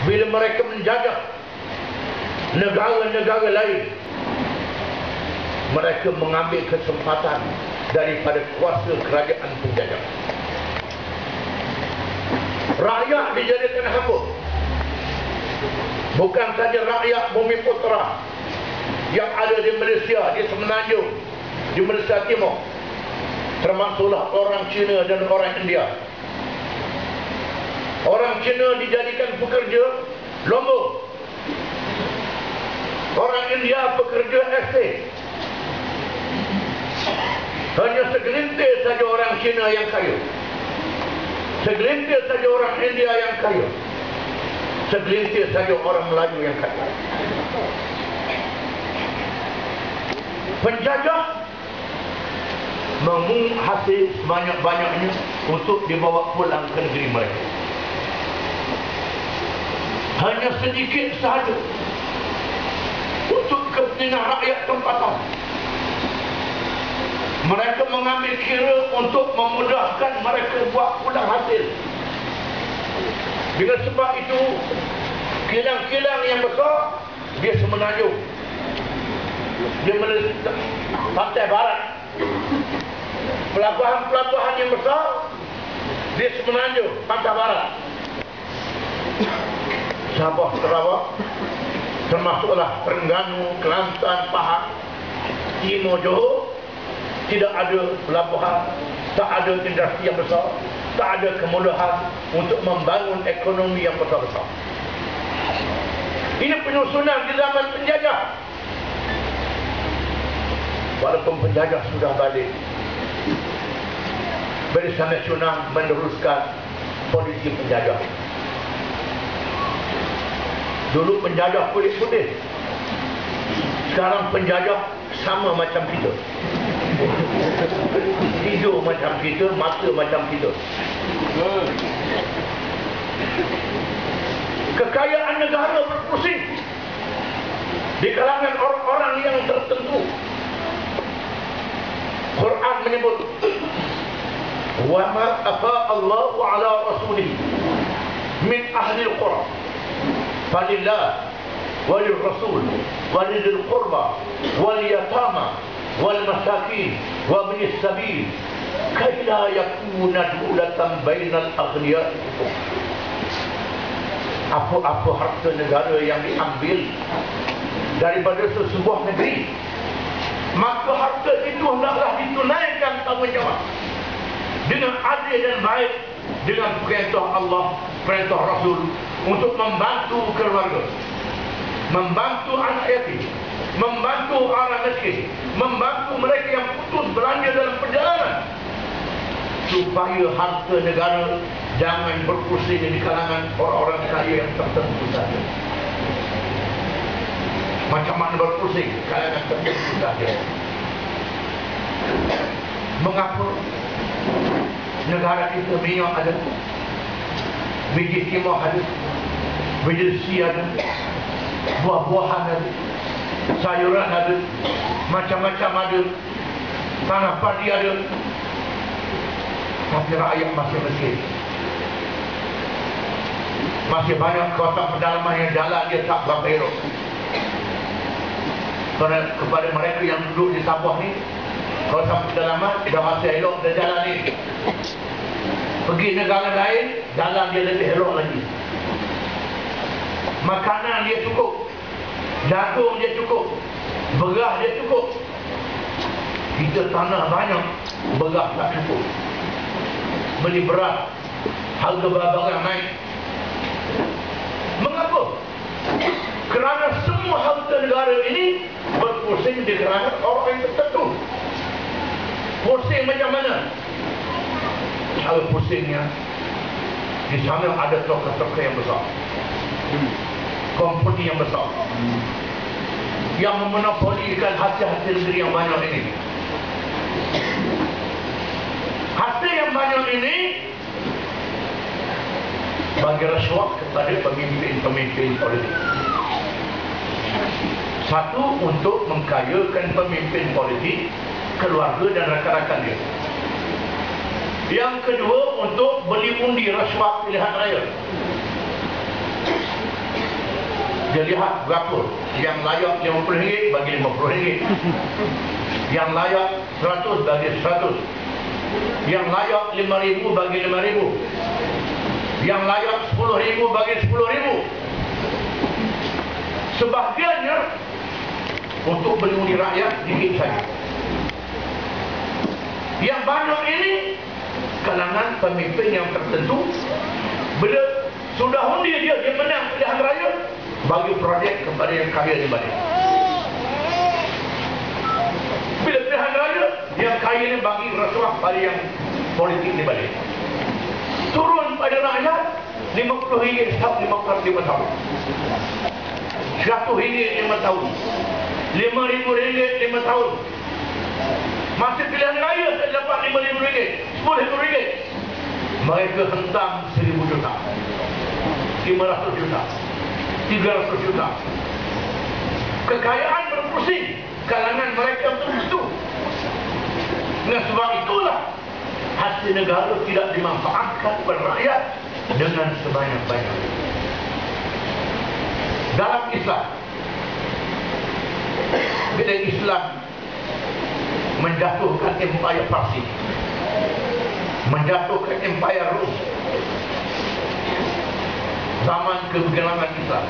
bila mereka menjajah negara-negara lain, mereka mengambil kesempatan daripada kuasa kerajaan penjajah. Rakyat dijadikan hamba. Bukan saja rakyat Bumi Putera yang ada di Malaysia, di Semenanjung, di Malaysia Timur, termasuklah orang Cina dan orang India. Orang Cina dijadikan pekerja lomba, orang India pekerja estate. Hanya segelintir saja orang Cina yang kaya, segelintir saja orang India yang kaya, segelintir saja orang Melayu yang kaya. Penjajah mengungut hasil sebanyak-banyaknya untuk dibawa pulang ke negeri mereka. Hanya sedikit sahaja untuk kepentingan rakyat tempatan. Mereka mengambil kira untuk memudahkan mereka buat pulang hasil. Dengan sebab itu, kilang-kilang yang besar dia Semenanjung, dia pantai barat. Pelabuhan-pelabuhan yang besar dia Semenanjung, pantai barat. Sabah, Sarawak, termasuklah Terengganu, Kelantan, Pahang, Timur, Johor, tidak ada pelabuhan, tak ada industri yang besar, tak ada kemudahan untuk membangun ekonomi yang besar-besar. Ini penyusunan di zaman penjajah. Walaupun penjajah sudah balik, Barisan Nasional meneruskan polisi penjajah. Dulu penjajah kulit putih, sekarang penjajah sama macam kita. Hidung macam kita, mata macam kita. Kekayaan negara berpusing di kalangan orang-orang yang tertentu. Quran menyebut, wa ma afa Allahu ala rasulih min ahli al-qura falillah walil rasul walil qurba wal yatama wal masakin wa ibnis sabil kay la yakuna dulatan bainal aghniya. Apa-apa harta negara yang diambil daripada sesebuah negeri, maka harta itu hendaklah ditunaikan tanggungjawab dengan adil dan baik, dengan perintah Allah, perintah Rasul, untuk membantu keluarga, membantu anak yatim, membantu orang miskin, membantu mereka yang putus belanja dalam perjalanan, supaya harta negara jangan berpusing di kalangan orang-orang kaya yang tertentu saja. Macam mana berpusing kalangan tertentu saja? Mengapa negara kita minyak ada, biji timah ada, biji si ada, buah-buahan ada, sayuran ada, macam-macam ada, tanah padi ada, tapi rakyat masih miskin. Masih banyak kawasan pedalaman yang jalan dia tak berapa elok. Kerana kepada mereka yang duduk di Sabah ni, kawasan pedalaman dah masih elok dah jalan ni. Pergi negara lain, jalan dia lebih elok lagi. Makanan dia cukup, jagung dia cukup, beras dia cukup. Kita tanah banyak, beras tak cukup. Beli beras, harga barang naik. Mengapa? Kerana semua harta negara ini berpusing di kalangan orang yang tertentu. Pusing macam mana? Cara pusingnya, di sana ada tokoh-tokoh yang besar, company yang besar, yang memonopolikan hasil-hasil negeri yang banyak ini. Hasil yang banyak ini bagi rasuah kepada pemimpin-pemimpin politik. Satu, untuk mengkayakan pemimpin politik, keluarga dan rakan-rakan dia. Yang kedua, untuk beli undi rasuah pilihan raya. Dia lihat berapa. Yang layak RM50 bagi RM50. Yang layak 100 bagi 100. Yang layak RM5,000 bagi RM5,000. Yang layak RM10,000 bagi RM10,000. Sebahagiannya untuk melindungi rakyat dikit saja. Yang banyak ini kalangan pemimpin yang tertentu. Bila sudah undi dia menang pilihan raya, bagi projek kepada yang kaya di balik. Bila pilihan raya, yang kaya ini bagi rasuah pada yang politik di balik. Turun pada rakyat RM50 setiap 5 tahun. RM100 5 tahun. RM5,000 5 tahun. Masih pilihan raya saya dapat RM5,000, RM10,000. Mereka hentam RM1,000 juta, RM500 juta, RM300 juta. Kekayaan berpusing kalangan mereka tertentu. Dengan sebab itulah hasil negara tidak dimanfaatkan oleh rakyat dengan sebanyak-banyaknya. Dalam Islam, bila Islam menjatuhkan empayar Parsi, menjatuhkan empayar Rum, zaman kegemilangan Islam,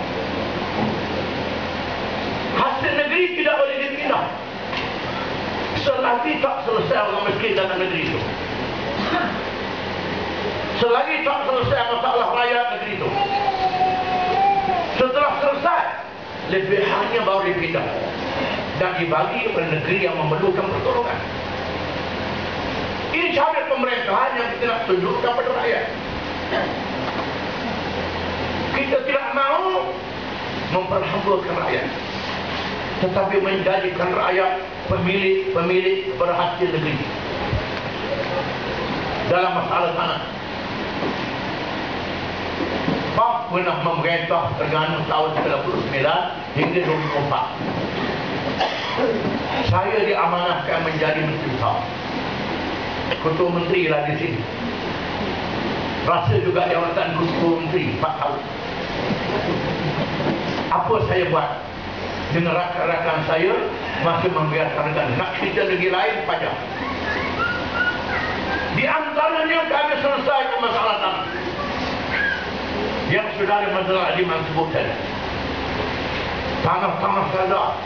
hasil negeri tidak boleh dipindah selagi tak selesai orang miskin dalam negeri itu, selagi tak selesai masalah rakyat negeri itu. Setelah selesai, lebihannya baru dipindah dan dibagi kepada negeri yang memerlukan pertolongan. Ini cara pemerintahan yang kita nak tunjukkan kepada rakyat. Kita tidak mahu memperhambakan rakyat, tetapi menjadikan rakyat pemilik kepada hasil negeri dalam masalah tanah. Pak pernah memerintah Terengganu tahun 99 hingga 24. Saya diamanahkan menjadi Menteri Besar. Ketua Menteri lah di sini. Rasa juga jawatan Ketua Menteri 4 tahun. Apa saya buat? Dengan rakan-rakan saya masih membiarkan nak kita negeri lain pajak. Di antaranya kami selesaikan masalah tanah yang sudah ada masalah Liman sebutkan. Tanah-tanah sadar.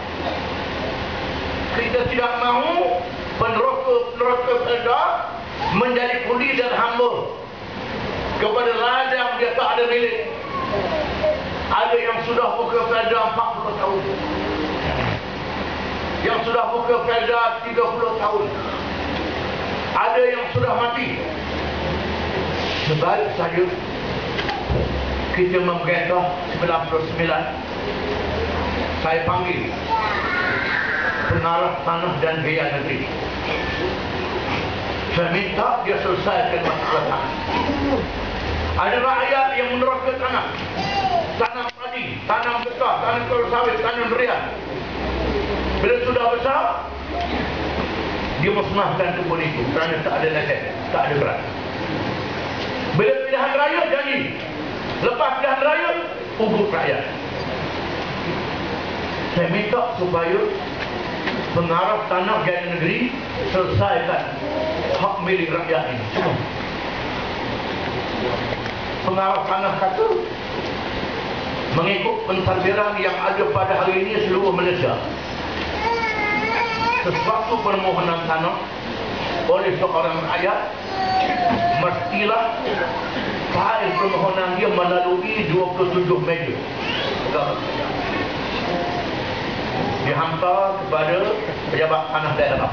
Kita tidak mahu peneroka sadar menjadi kuli dan hamba kepada ladang dia tak ada milik. Ada yang sudah buka pelada 40 tahun, yang sudah buka pelada 30 tahun, ada yang sudah mati. Sebalik saja kita memerintah 99, saya panggil pengarah tanah dan biaya negeri. Saya minta dia selesaikan masalah tanah. Ada rakyat yang meneroka tanah, tanam padi, tanam getah, tanam kelapa sawit, tanam durian. Bila sudah besar, dia musnahkan kebun itu kerana tak ada lesen, tak ada berat. Bila pilihan raya janji, lepas pilihan raya ugut rakyat. Saya minta supaya pengarah tanah jaya negeri selesaikan hak milik rakyat ini. Pengarah tanah kata mengikut pentadbiran yang ada pada hari ini seluruh Malaysia, sesuatu permohonan tanah oleh seorang rakyat mestilah fail permohonan dia melalui 27 meja dihantar kepada pejabat tanah daerah.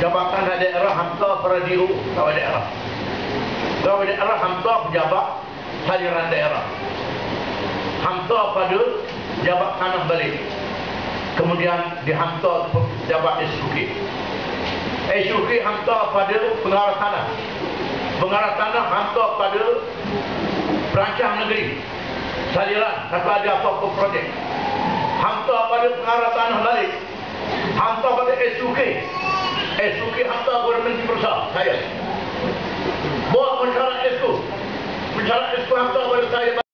Jabatan daerah hantar pada diru kawal daerah. Kawal daerah hantar pejabat saliran daerah, hantar pada pejabat tanah balik, kemudian dihantar ke pejabat SUK. SUK hantar pada pengarah tanah, pengarah tanah hantar pada perancang negeri saliran atau ada apa-apa projek, hantar pada pengarah tanah balik, hantar pada SUK. SUK hantar kepada Menteri Besar saya, buat mencarat SUK, mencarat SUK hantar